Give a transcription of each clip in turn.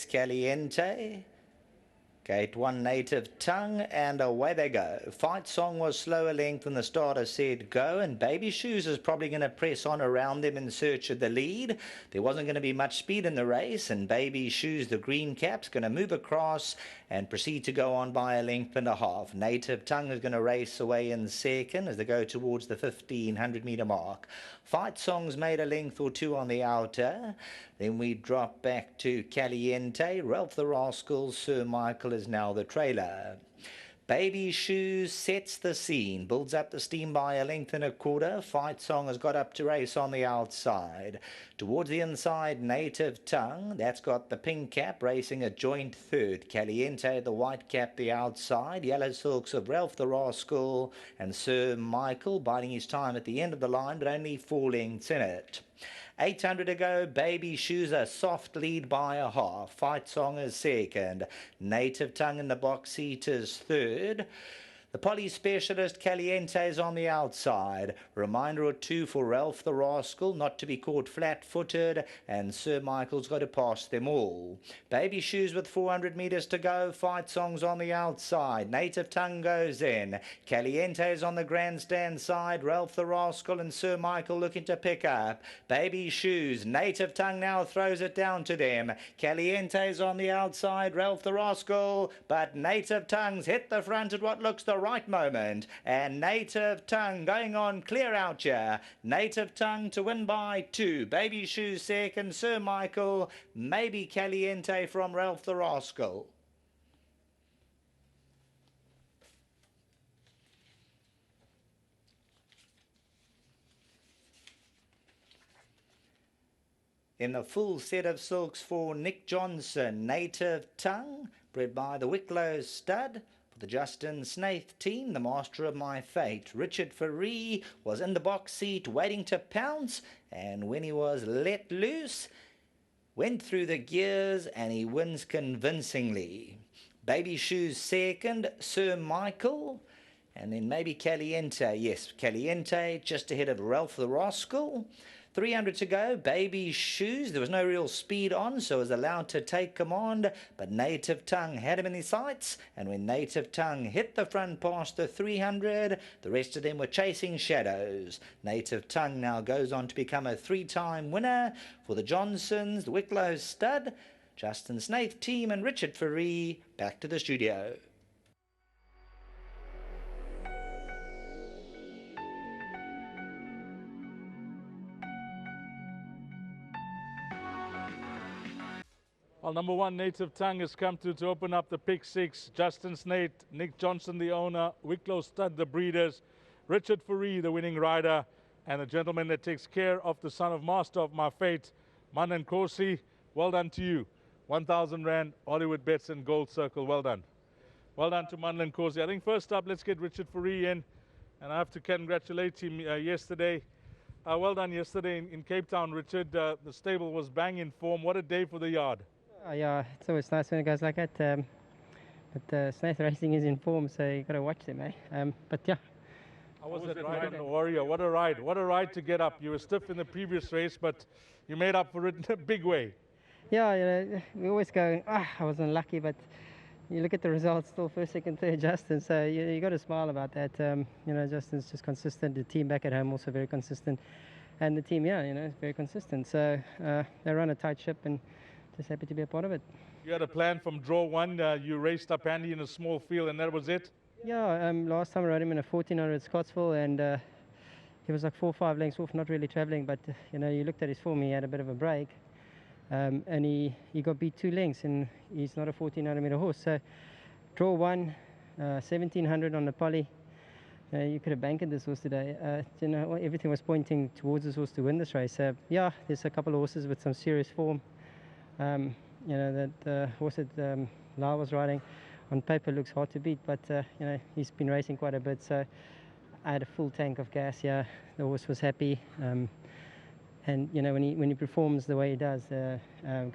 Caliente. Gate 1 Native Tongue, and away they go. Fight Song was slower length than the starter said go, and Baby Shoes is probably going to press on around them in search of the lead. There wasn't going to be much speed in the race, and Baby Shoes, the green cap's going to move across and proceed to go on by a length and a half. Native Tongue is going to race away in second as they go towards the 1500 metre mark. Fight Song's made a length or two on the outer. Then we drop back to Caliente. Ralph the Rascal, Sir Michael is now the trailer. Baby Shoes sets the scene, builds up the steam by a length and a quarter. Fight Song has got up to race on the outside. Towards the inside, Native Tongue, that's got the pink cap racing a joint third. Caliente, the white cap, the outside. Yellow Silks of Ralph the Rascal and Sir Michael biding his time at the end of the line, but only 4 lengths in it. 800 to go. Baby Shoes a soft lead by a half. Fight Song is second. Native Tongue in the box seat is third. The Poly Specialist Caliente is on the outside. Reminder or two for Ralph the Rascal not to be caught flat-footed, and Sir Michael's got to pass them all. Baby Shoes with 400 metres to go. Fight Song's on the outside. Native Tongue goes in. Caliente is on the grandstand side. Ralph the Rascal and Sir Michael looking to pick up. Baby Shoes. Native Tongue now throws it down to them. Caliente is on the outside. Ralph the Rascal, but Native Tongue's hit the front at what looks the right moment, and Native Tongue going on clear out here. Native Tongue to win by 2. Baby Shoes second. Sir Michael, maybe Caliente from Ralph the Rascal. In the full set of silks for Nick Johnson, Native Tongue, bred by the Wicklow stud. For the Justin Snaith team, the master of my fate, Richard Ferree, was in the box seat waiting to pounce, and when he was let loose, went through the gears and he wins convincingly. Baby Shoes second, Sir Michael, and then maybe Caliente. Yes, Caliente just ahead of Ralph the Rascal. 300 to go. Baby Shoes, there was no real speed on, so was allowed to take command, but Native Tongue had him in his sights, and when Native Tongue hit the front past the 300, the rest of them were chasing shadows. Native Tongue now goes on to become a 3-time winner for the Johnsons, the Wicklow stud, Justin Snaith team, and Richard Ferree. Back to the studio. Well, number 1, Native Tongue has come to open up the pick 6. Justin Snaith, Nick Johnson, the owner, Wicklow Stud, the breeders, Richard Ferree, the winning rider, and the gentleman that takes care of the son of master of my fate, Manan Corsi. Well done to you. 1,000 Rand, Hollywoodbets and Gold Circle. Well done. Well done to Manan Corsi. I think first up, let's get Richard Ferree in, and I have to congratulate him yesterday. Well done yesterday in Cape Town, Richard. The stable was bang in form. What a day for the yard. Yeah, it's always nice when it goes like that. But Snaith Racing is in form, so you got to watch them, eh? But yeah. How was that ride on the Warrior? What a ride! What a ride to get up. You were stiff in the previous race, but you made up for it in a big way. Yeah, you know, we always go, I wasn't lucky, but you look at the results, still first, second, third, Justin. So you got to smile about that. You know, Justin's just consistent. The team back at home also very consistent, and the team, yeah, you know, is very consistent. So they run a tight ship, and just happy to be a part of it. You had a plan from draw 1. You raced up handy in a small field, and that was it? Yeah, last time I rode him in a 1400 Scottsville, and he was like 4 or 5 lengths off, not really travelling, but you know, you looked at his form, he had a bit of a break, and he got beat 2 lengths, and he's not a 1400 metre horse. So draw 1, 1700 on the poly. You could have banked this horse today. You know, everything was pointing towards this horse to win this race. Yeah, there's a couple of horses with some serious form. You know, that horse that Lau was riding on paper looks hard to beat, but you know, he's been racing quite a bit, so I had a full tank of gas. Yeah, the horse was happy, and you know, when he performs the way he does,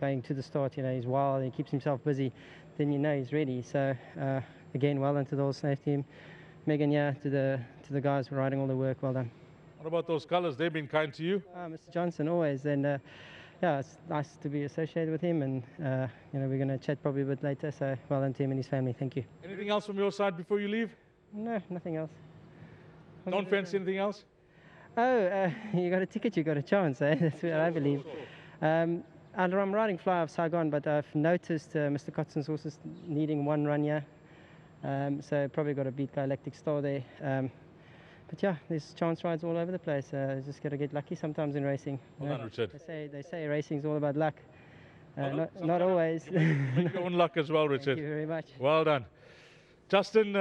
going to the start, you know, he's wild, he keeps himself busy, then you know he's ready. So again, well done to the whole Snaith team. Megan, yeah, to the guys who are riding all the work, well done. What about those colours? They've been kind to you? Mr. Johnson always, and yeah, it's nice to be associated with him, and we're going to chat probably a bit later. So well done to him and his family. Thank you. Anything else from your side before you leave? No, nothing else. Don't fancy anything else? Oh, you got a ticket, you got a chance, eh? That's what I believe. And I'm riding Fly of Saigon, but I've noticed Mr. Cotson's horses needing one run here. So probably got to beat Galactic Star there. But yeah, there's chance rides all over the place. Just got to get lucky sometimes in racing. Well done, Richard. They say racing's all about luck. Not always. You make your own luck as well, Richard. Thank you very much. Well done. Justin,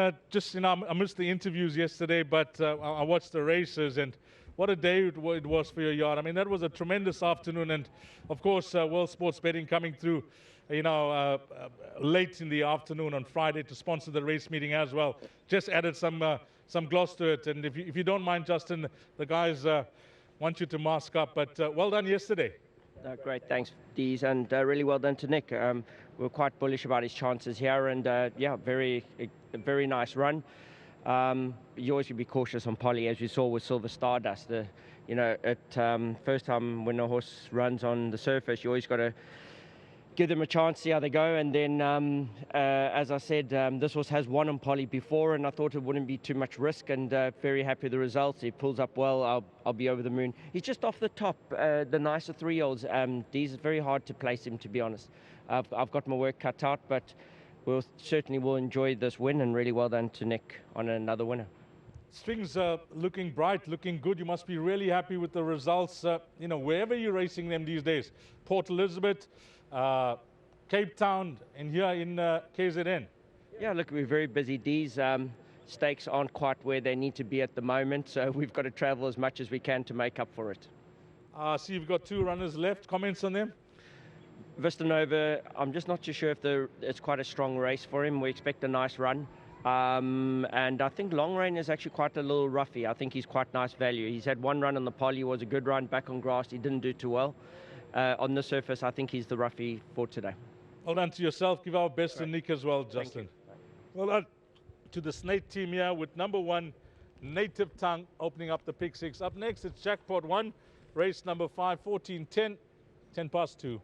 I missed the interviews yesterday, but I watched the races, and what a day it was for your yard. I mean, that was a tremendous afternoon, and of course, World Sports Betting coming through, late in the afternoon on Friday to sponsor the race meeting as well. Just added some gloss to it, and if you don't mind, Justin, the guys want you to mask up, but well done yesterday. Great, thanks, Dees, and really well done to Nick. We're quite bullish about his chances here, and a very nice run. You always should be cautious on Polly, as you saw with Silver Stardust. First time when a horse runs on the surface, you always got to give them a chance, see how they go. And then, as I said, this horse has won on Polly before, and I thought it wouldn't be too much risk, and very happy with the results. He pulls up well. I'll be over the moon. He's just off the top, the nicer 3-year-olds. These are very hard to place him, to be honest. I've got my work cut out, but we'll certainly will enjoy this win, and really well done to Nick on another winner. Strings looking bright, looking good. You must be really happy with the results. Wherever you're racing them these days, Port Elizabeth, Cape Town, and here in KZN. Yeah, look, we're very busy. These stakes aren't quite where they need to be at the moment, so we've got to travel as much as we can to make up for it. So you've got 2 runners left. Comments on them? Vista Nova, I'm just not too sure if it's quite a strong race for him. We expect a nice run. And I think Long Rain is actually quite a little roughy. I think he's quite nice value. He's had 1 run on the Poly, was a good run. Back on grass, he didn't do too well. On the surface, I think he's the roughy for today. Well done to yourself. Give our best to Nick as well, Justin. Well done to the Snake team here with number 1, Native Tongue, opening up the pick 6. Up next, it's Jackpot 1, race number 5, 14-10, 10 past 2.